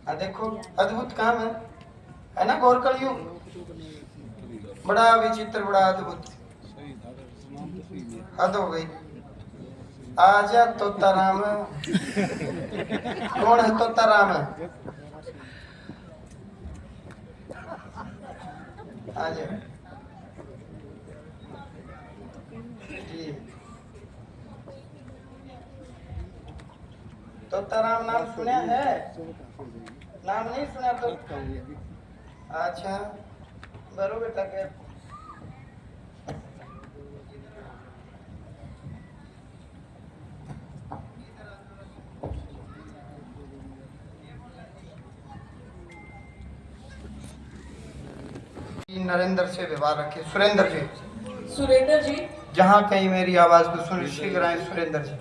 देखो अद्भुत काम है ना। गौर करियो, बड़ा विचित्र, बड़ा अद्भुत। हद हो गई। आजा तोता राम। कौन है तोता राम? आजा जी। तोता राम नाम सुना है? नाम नहीं सुना तो अच्छा बरो बेटा के नरेंद्र से व्यवहार रखे। सुरेंद्र जी, सुरेंद्र जी, जहाँ कहीं मेरी आवाज को सुन शीघ्र आए। सुरेंद्र जी,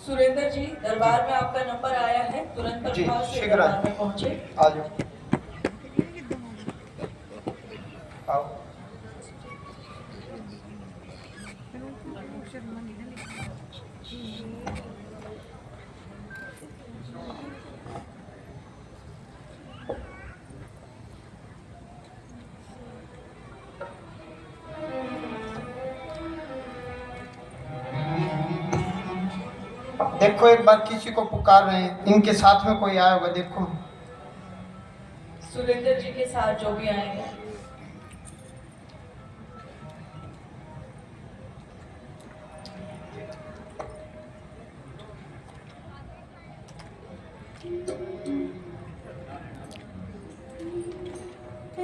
सुरेंद्र जी, दरबार में आपका नंबर आया है, तुरंत जी प्रभाव से शीघ्र दरबार में पहुंचे। आ जाओ, आओ। देखो एक बार किसी को पुकार रहे हैं, इनके साथ में कोई आया होगा। देखो सुरेंद्र जी के साथ जो भी आएंगे।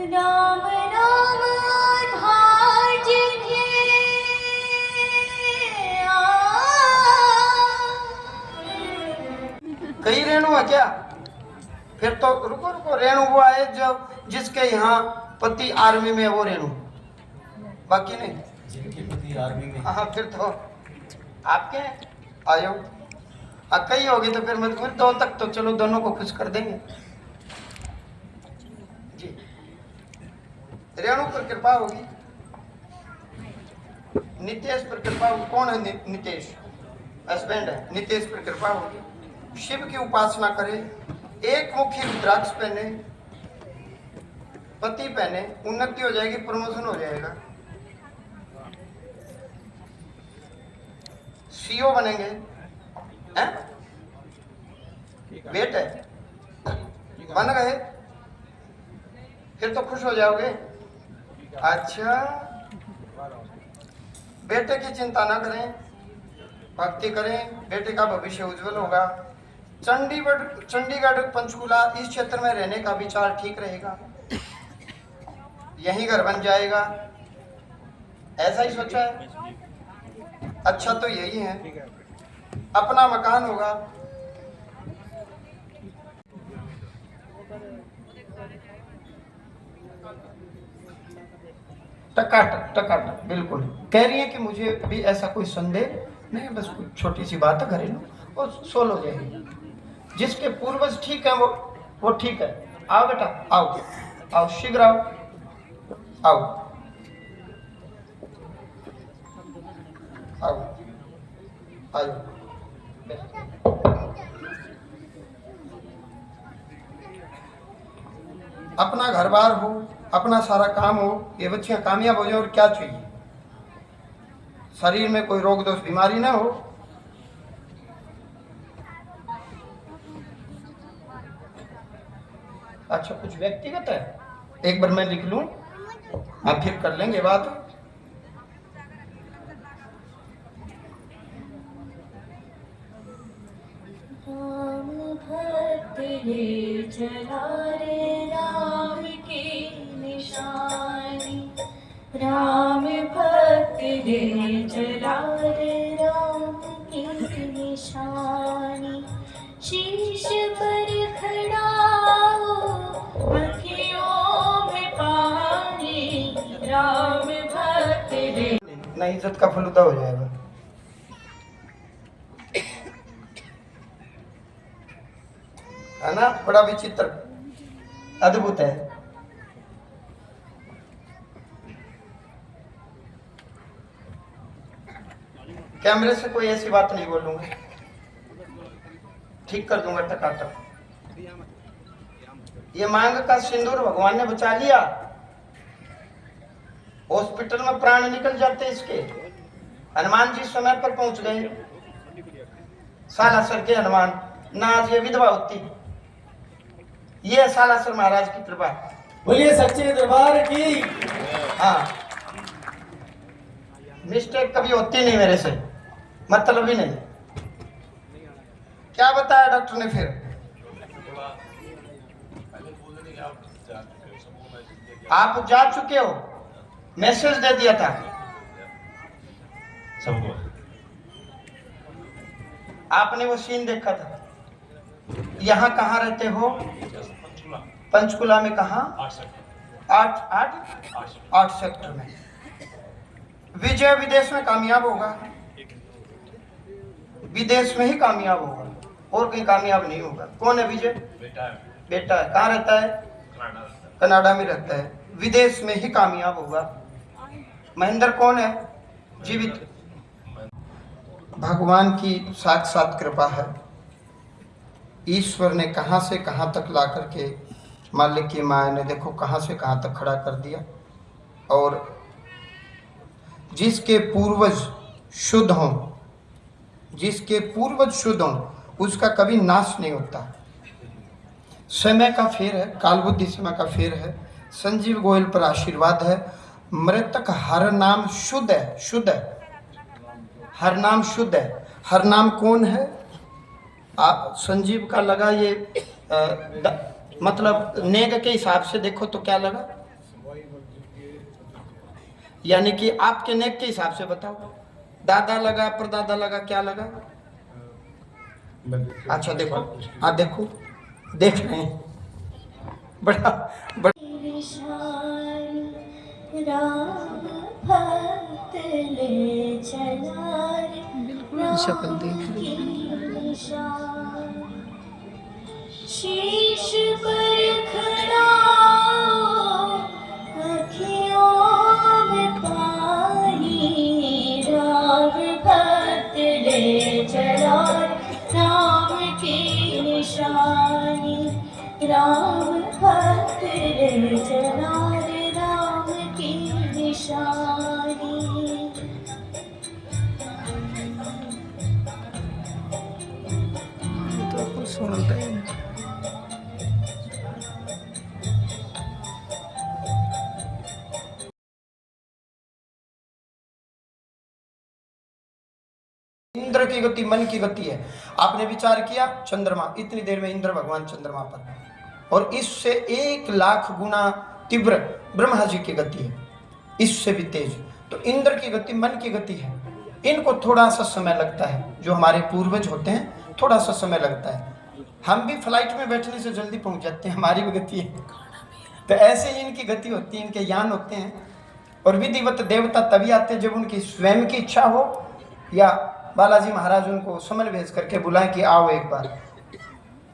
राम राम धाज कई रेणु है क्या? फिर तो रुको रुको, रेणु वो आए जो जिसके यहाँ पति आर्मी में है, वो रेणु, बाकी नहीं। जिनके पति आर्मी में। हाँ फिर तो आपके आयो। कई होगी तो फिर मजबूर, दो तक तो चलो दोनों को खुश कर देंगे जी। रेणु पर कृपा होगी, नितेश पर कृपा होगी। कौन है नितेश? हस्बैंड है। नितेश पर कृपा होगी। शिव की उपासना करे, एक मुखी रुद्राक्ष पहने, पति पहने, उन्नति हो जाएगी, प्रमोशन हो जाएगा, सीओ बनेंगे हैं? बेटे बन गए फिर तो खुश हो जाओगे। अच्छा बेटे की चिंता ना करें, भक्ति करें, बेटे का भविष्य उज्जवल होगा। चंडीगढ़ पंचकुला इस क्षेत्र में रहने का विचार ठीक रहेगा, यही घर बन जाएगा, ऐसा ही सोचा है। अच्छा तो यही है, अपना मकान होगा। टकाटक बिल्कुल। कह रही है कि मुझे भी ऐसा कोई संदेह नहीं, बस कुछ छोटी सी बात है घरेलू, वो सोल्व हो जाएगी। जिसके पूर्वज ठीक है वो ठीक है। आओ बेटा, आओ आओ, शीघ्र आओ, आओ आओ आओ। अपना घर बार हो, अपना सारा काम हो, ये बच्चियां कामयाब हो जाए, और क्या चाहिए? शरीर में कोई रोग दोष बीमारी ना हो। अच्छा कुछ व्यक्तिगत है, एक बार मैं लिख लूं, आप फिर कर लेंगे बात। राम भक्त ले चला रे राम की निशानी, राम भक्त ले चला रे राम की निशानी, शीश पर खड़ा हो अखियों में पानी, राम भक्त ले। नहीं, इज्जत का फलूदा हो जाएगा। है ना, बड़ा विचित्र अद्भुत है। कैमरे से कोई ऐसी बात नहीं बोलूंगा, ठीक कर दूंगा टकाटक। ये मांग का सिंदूर भगवान ने बचा लिया। हॉस्पिटल में प्राण निकल जाते इसके। हनुमान जी समय पर पहुंच गए। सालासर के हनुमान, ना आज ये विधवा होती। ये सालासर महाराज की कृपा। बोलिए सच्चे दरबार की। हाँ, मिस्टेक कभी होती नहीं मेरे से, मतलब ही नहीं। क्या बताया डॉक्टर ने फिर? आप जा चुके हो, मैसेज दे दिया था सबको। आपने वो सीन देखा था। यहाँ कहाँ रहते हो? पंचकुला में। कहाँ? 8 सेक्टर में। विजय विदेश में कामयाब होगा, विदेश में ही कामयाब होगा, और कहीं कामयाब नहीं होगा। कौन है विजय? बेटा है। कहाँ रहता है? कनाडा में रहता है। विदेश में ही कामयाब होगा। महेंद्र कौन है? जीवित। भगवान की साक्षात कृपा है। ईश्वर ने कहाँ से कहाँ तक ला करके, मालिक की माया ने देखो कहाँ से कहाँ तक खड़ा कर दिया। और जिसके पूर्वज शुद्ध हों, जिसके पूर्वज शुद्ध हों, उसका कभी नाश नहीं होता। समय का फेर है, काल बुद्धि समय का फेर है। संजीव गोयल पर आशीर्वाद है। मृतक हर नाम शुद्ध है, शुद्ध है, हर नाम शुद्ध है। हर नाम कौन है? आप संजीव का लगा ये मतलब नेग के हिसाब से देखो तो क्या लगा, यानी कि आपके नेक के हिसाब से बताओ। दादा लगा, परदादा लगा, क्या लगा? अच्छा देखो, हाँ देखो, देख रहे हैं। बड़ा बिल्कुल शक्ल देख रही। शीश पर खड़ा अखियों में पानी, राम भक्त ले चला राम की निशानी, राम भक्त ले चला राम की निशानी। तो कुछ सुनता ही नहीं। इंद्र की गति मन की गति है। आपने विचार किया, चंद्रमा, इतनी देर में इंद्र भगवान चंद्रमा पर, और इससे 1 लाख गुना तीव्र ब्रह्मा जी की गति है, इससे भी तेज। तो इंद्र की गति मन की गति है। इनको थोड़ा सा समय लगता है, जो हमारे पूर्वज होते हैं थोड़ा सा समय लगता है। हम भी फ्लाइट में बैठने से जल्दी पहुंच जाते हैं, हमारी भी गति है। तो ऐसे ही इनकी गति होती है, इनके यान होते हैं। और विधिवत देवता तभी आते हैं जब उनकी स्वयं की इच्छा हो, या बालाजी महाराज उनको समन भेज करके बुलाएं कि आओ एक बार,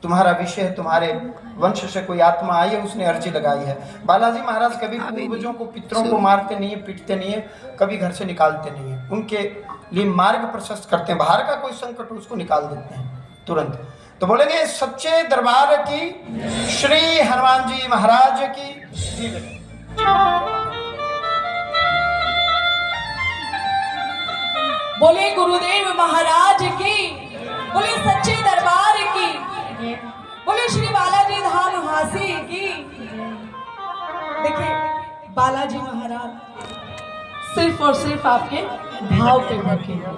तुम्हारा विषय है, तुम्हारे वंश से कोई आत्मा आई है, उसने अर्जी लगाई है। बालाजी महाराज कभी पूर्वजों को, पितरों को मारते नहीं है, पीटते नहीं है, कभी घर से निकालते नहीं है। उनके लिए मार्ग प्रशस्त करते हैं, बाहर का कोई संकट उसको निकाल देते हैं तुरंत। तो बोलेंगे सच्चे दरबार की, श्री हनुमान जी महाराज की। बोले गुरुदेव महाराज की, बोले सच्चे दरबार की, बोले श्री बालाजी धाम हासी की। देखिए बालाजी महाराज सिर्फ और सिर्फ आपके भाव पे बैठे हैं।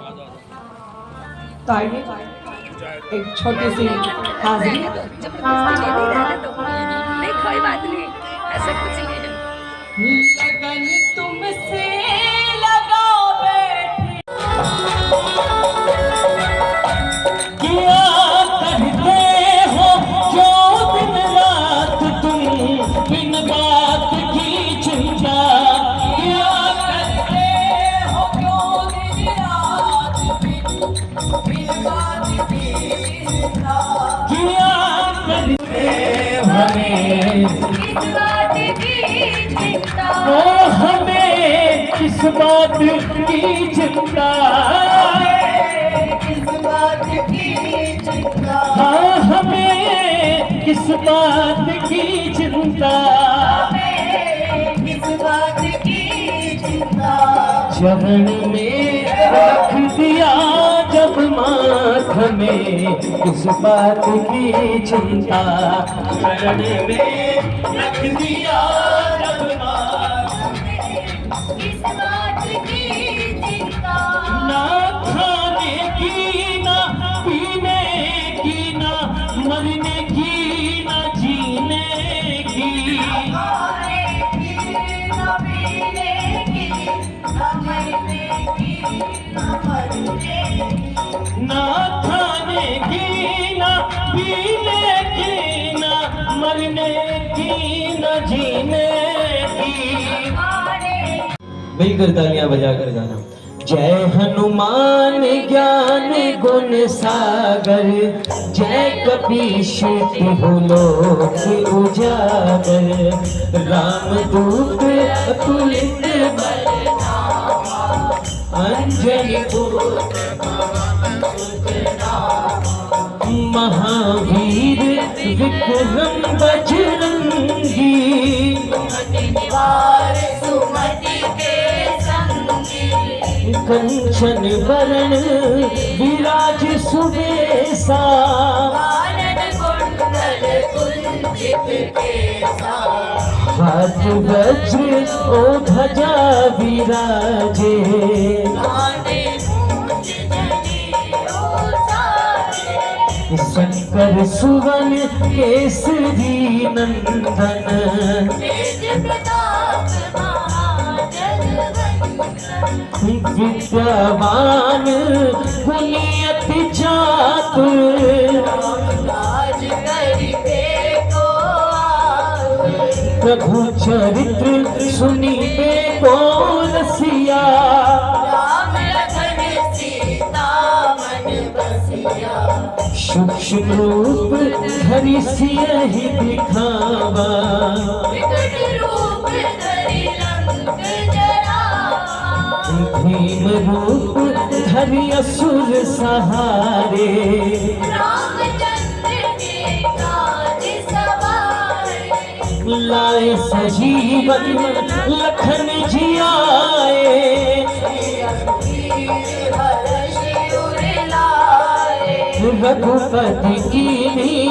तो आइए एक छोटी सी हाजिरी। नहीं कोई बात नहीं, ऐसा कुछ नहीं है। लगन तुमसे लगा बैठे, किया करते हो जो दिन रात तुम, बिन बात की चिंता। किया करते हो क्यों दिन रात, बिन बात की चिंता। किया करते हमें इस बात की चिंता, ओ हमें किस बात की चिंता। इस बात की चिंता। हाँ हमें किस बात की चिंता, किस बात की चिंता, चरण में रख दिया जब माथ में, किस बात की चिंता, चरण में रख दिया जब माथ में, किस बात की चिंता, ना खाने की ना पीने की ना मरने की ना जीने की, खाने की न पीने की न मरने की न मरने की, ना खाने की ना पीने की ना मरने की ना जीने की। मिलकर तालियां बजाकर गाना। जय हनुमान ज्ञान गुण सागर, जय कपीश तिहु लोक उजागर, रामदूत अतुलित बल धामा, अंजनी पुत्र महावीर विक्रम बजरंगी, निवार सुमति के संगी, कंचन वरण विराज सुबेसा, कानन कुंडल कुंचित केसा, हाथ वज्र ओ ध्वजा विराजे, कांधे मूंज जनेऊ साजे, शंकर सुवन केसरी नंदन, तेज प्रताप महाजगवंदन, विद्यावान गुणी अति चातुर, राज करिबे को आतुर, प्रभु चरित्र सुनिबे को रसिया, राम लखन सीता मन बसिया, सूक्ष्म रूप धरि सियहि दिखावा, विकट रूप धरि लंक जरावा, भीम रूप धरि असुर सहारे, रामचंद्र के काज सवारे, लाए सजीवन लखन जियाए, रघुवीर हर्ष उर लाए, रघुपति कीन्ही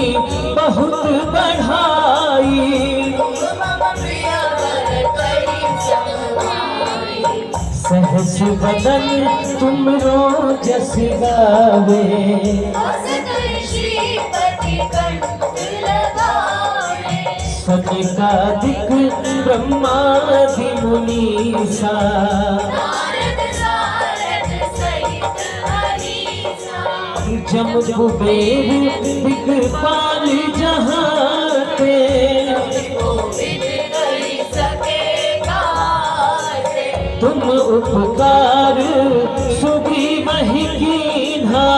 बहुत बढ़ाई, मम प्रिय भरतहि समाई, सहस बदन तुमरो जस गावे, हस कर श्रीपति कंठ लगाए, सनकादिक ब्रह्मादि मुनीसा, नारद सारद सहित हरीसा, जम कुबेर दिक्पाल जहाते, गोविंद कहि सके गाते, तुम उपकार सुग्रीवहि कीन्हा,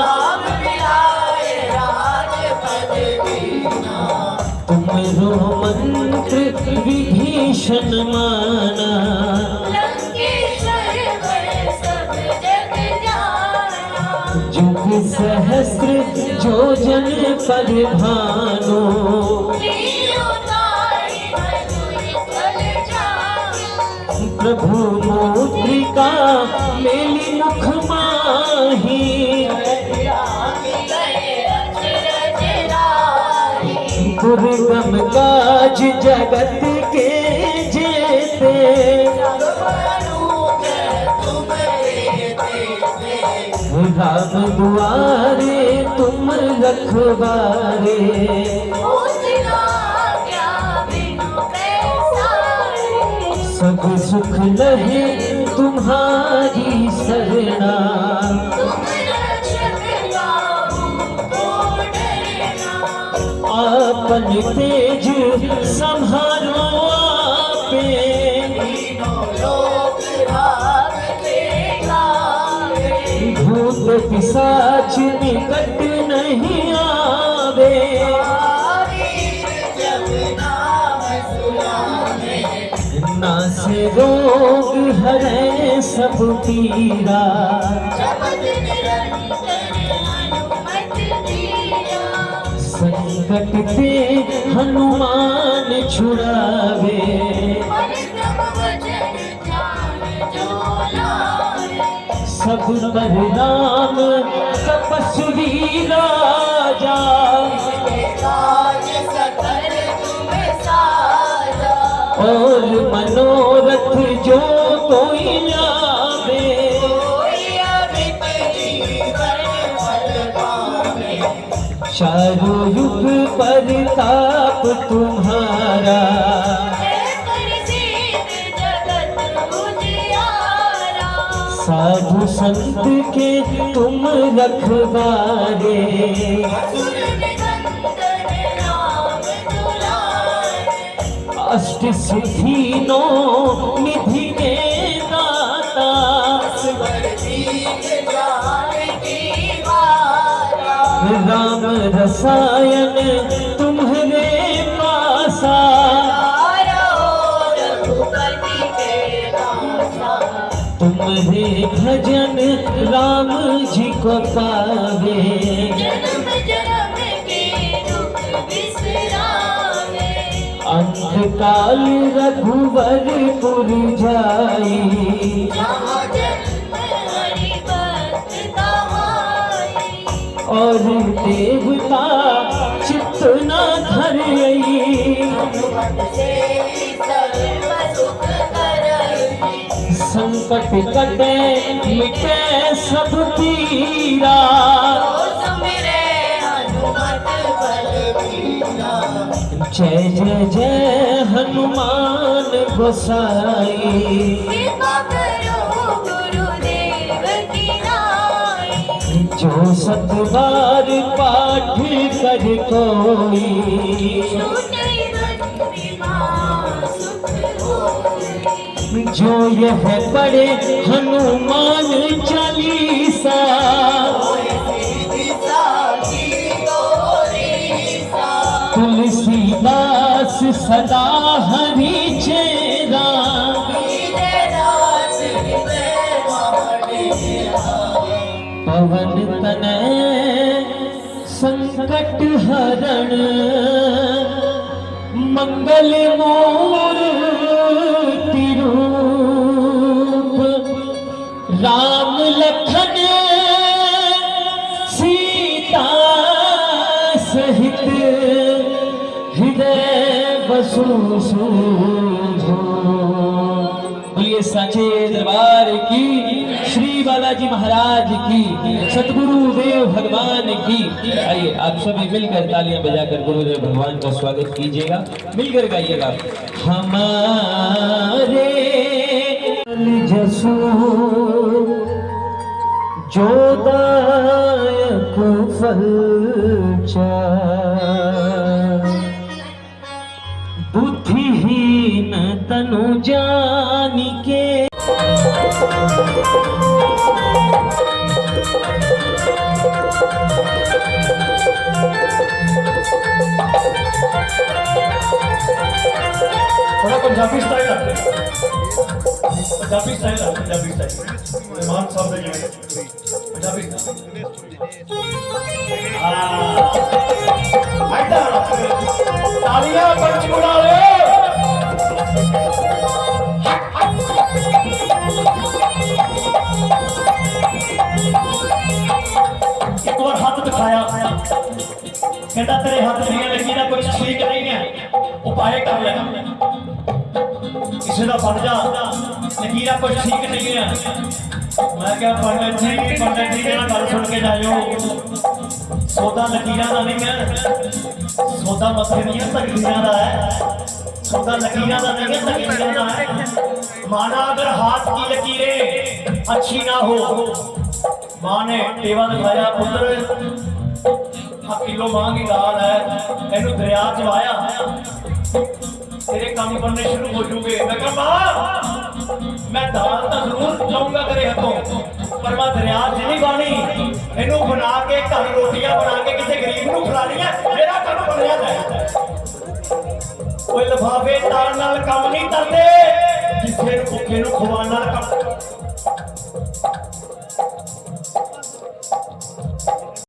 राम मिलाए राजपद दीना, तुमरो मंत्र विभीषण माना, लंकेश्वर वै सब जग जाना, जुग सहस्र जो जन पर भानो, लीलो ताहि मधुर फल जानो, प्रभु मुद्रिका मेली मुख माही, गए अचरज राही, दुर्गम काज जगत के जेते, राम दुआरे तुम रखवारे, सब सुख लहे तुम्हारी सरना, आपन तेज संहारो आपे, भूत पिशाच निकट नहीं आवे, नासे रोग हरे सब पीरा, संकट संकट ते हनुमान छुड़ावे। परिक्रम वचन ध्यान जो लावे। सब पर राम तपस्वी राजा, काज सकल तुम साजा। और मनोरथ जो कोई लावे। कोई अमित जीवन फल पावे। चारों युग परताप तुम्हारा, है प्रसिद्ध जगत उजियारा। साधु संत के तुम रखवारे। असुर निकंदन राम दुलारे। अष्ट सिद्धि नो निधि के दाता, असवर दीन जानकी माता। राम रसायन तुम्हारे पासा। रघुपति के दासा। तुम्हारे भजन राम जी को पावे। जन्म जन्म के दुख बिसरावे। अंतकाल रघुवरपुर जाई। जहाँ जन्म हरि भक्त कहाई। और देवता चित्त न धरई। हनुमत से सर्व सुख करई। संकट कटे मिटे सब पीरा। तो सुमिरे हनुमत बलबीरा। जय जय जय हनुमान गोसाई। कृपा करो गुरुदेव की नाई। जो सतबार पाठ कर कोई, छूटे बंदी मां सुख होई। जो यह पढ़े हनुमान चालीसा। दिशा की गोरीसा। तुलसीदास सदा हरि चेरा। नीले रात हृदय महाडेरा। पवन तनय संकट हरण, मंगल मूर्ति रूप। राम लखन सीता सहित हृदय बसु सूझो। बोलिए साचे दरबार की, श्री बालाजी महाराज की, सतगुरुदेव भगवान की। आइए आप सभी मिलकर तालियां बजाकर गुरुदेव भगवान का स्वागत कीजिएगा, मिलकर गाइएगा। हमारे जसु जो दायक फल बुद्धिहीन तनु जानिके। थोड़ा पंजाबी स्टाइल आते हैं। पंजाबी स्टाइल आते हैं, पंजाबी स्टाइल। मेहमान साहब ने जो पंजाबी तालियां पंचकुला ले। एक बार हाथ दिखाया, कहता तेरे हाथ दियां लकीरां कुछ ठीक नहीं है, उपाय कर ले। किसी का बन जा, लकीरां कुछ ठीक नहीं है। मैं क्या पंडित जी मेरा गल सुन के जाओ। सौदा लकीरां का नहीं है, सौदा मथे दियां तकदीरां दा है। सौदा लकीरां का नहीं है, तकदीरां दा है। माना अगर हाथ की लकीरें अच्छी ना हो, माँ ने टेवा दिखाया, पुत्र किलो मां की दाल है, इनू दरिया चवाया, तेरे काम बनने शुरू हो जूगे। मैं कहा मां मैं दाल तो जरूर लाऊंगा तेरे हाथों, पर मैं दरिया च नहीं पानी। इनू बना के घर रोटियां बना के किसी गरीब को खिलानी है, मेरा काम बनया जाए। कोई लिफाफे तार नाल काम नहीं करते, किसी भुखे नूं खवाउण नाल काम